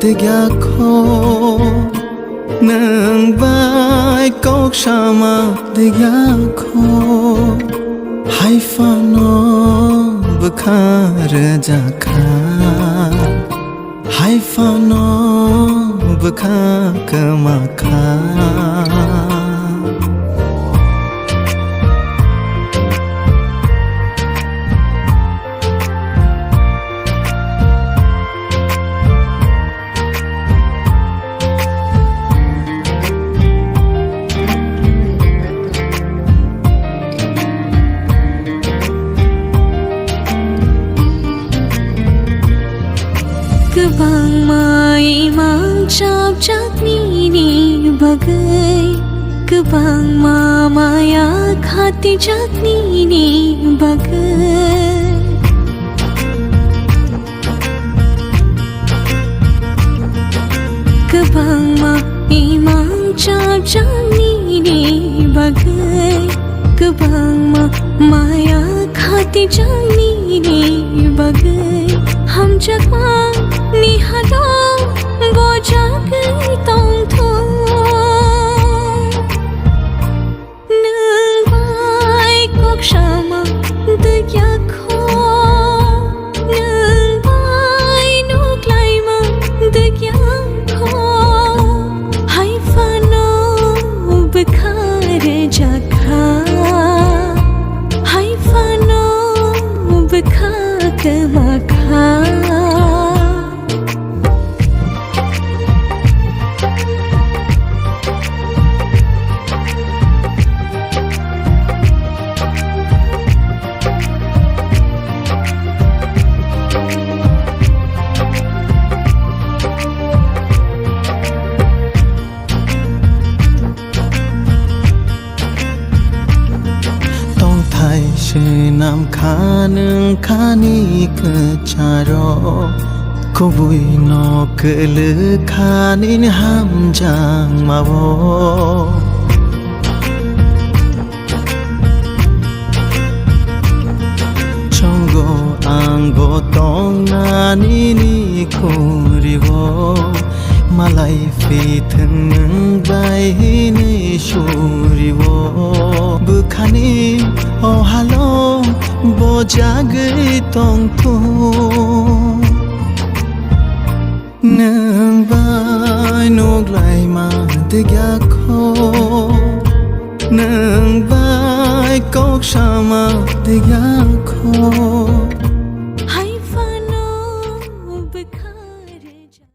degya kho nang bai kok shama degya kho hai fano bukhar jakha hai fano bukha kamakha Kebang mai mang cap cap ni bagai Kebang mama ya khati jak ni bagai Kebang mai mang cap cap ni bagai Kebang mama ya khati jak ni bagai Ham jak ni halo boja kai tong tho nang bai kok shama de ya kho nang bai nuk lai ma de ya kho hai fano bukhar jakha hai fano bukha kamakha Nam khanung khani kecharo kobui no kele khanin ham jang mawo chongo angbo tong nani ni kuriwo malai fithung bai ni shuriwo bukhani oh halo boja gai tong tu nang bai nok lai ma degya kho nang bai kok shama degya kho